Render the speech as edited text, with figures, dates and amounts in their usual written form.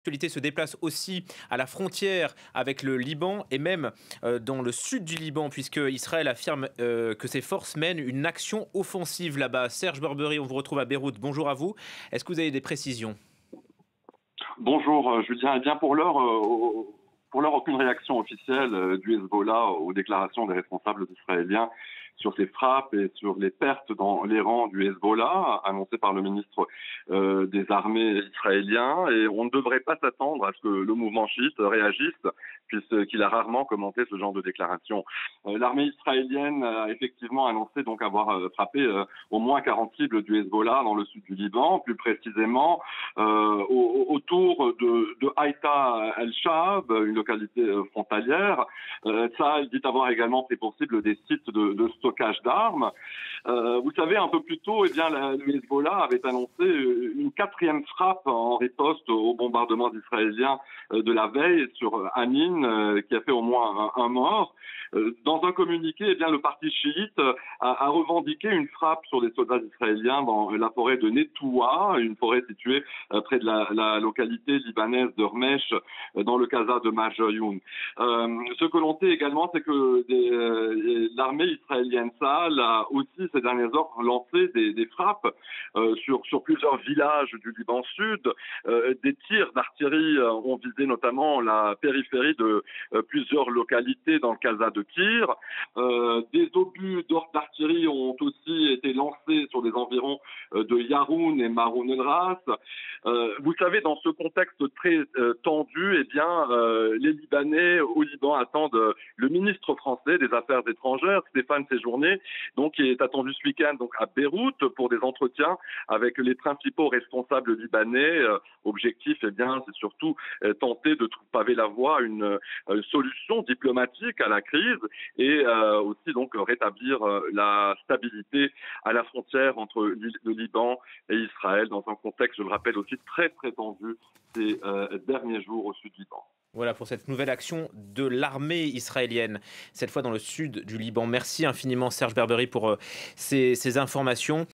L'actualité se déplace aussi à la frontière avec le Liban et même dans le sud du Liban, puisque Israël affirme que ses forces mènent une action offensive là-bas. Serge Barbery, on vous retrouve à Beyrouth. Bonjour à vous. Est-ce que vous avez des précisions? Bonjour, Julien. Eh bien, pour l'heure, aucune réaction officielle du Hezbollah aux déclarations des responsables israéliens sur ces frappes et sur les pertes dans les rangs du Hezbollah, annoncées par le ministre des Armées israélien. Et on ne devrait pas s'attendre à ce que le mouvement chiite réagisse, puisqu'il a rarement commenté ce genre de déclaration. L'armée israélienne a effectivement annoncé donc avoir frappé au moins 40 cibles du Hezbollah dans le sud du Liban, plus précisément autour de Haïta el-Shab, une localité frontalière. Ça, il dit avoir également pris pour cible des sites de stockage d'armes. Vous savez, un peu plus tôt, eh bien, le Hezbollah avait annoncé une quatrième frappe en riposte au bombardement d'Israéliens de la veille sur Anin, qui a fait au moins un mort. Dans un communiqué, eh bien, le parti chiite a revendiqué une frappe sur des soldats israéliens dans la forêt de Nettoua, une forêt située près de la localité libanaise de Rmesh, dans le Kaza de Majoyoun. Ce que l'on sait également, c'est que l'armée israélienne Tsahal a aussi ces dernières heures lancé des frappes sur plusieurs villages du Liban Sud. Des tirs d'artillerie ont visé notamment la périphérie de plusieurs localités dans le Kaza de Kir. Des obus d'artillerie ont aussi été lancés sur les environs de Yaroun et Maroun el-Ras. Vous savez, dans ce contexte très tendu, eh bien, les Libanais au Liban attendent le ministre français des Affaires étrangères, Stéphane Séjourné, donc qui est attendu ce week-end donc à Beyrouth pour des entretiens avec les principaux responsables libanais. Objectif, eh bien, c'est surtout tenter de paver la voie à une solution diplomatique à la crise et aussi donc rétablir la stabilité à la frontière entre le Liban et Israël dans un contexte, je le rappelle aussi, très très tendu ces derniers jours au sud du Liban. Voilà pour cette nouvelle action de l'armée israélienne, cette fois dans le sud du Liban. Merci infiniment Serge Barbery pour ces informations.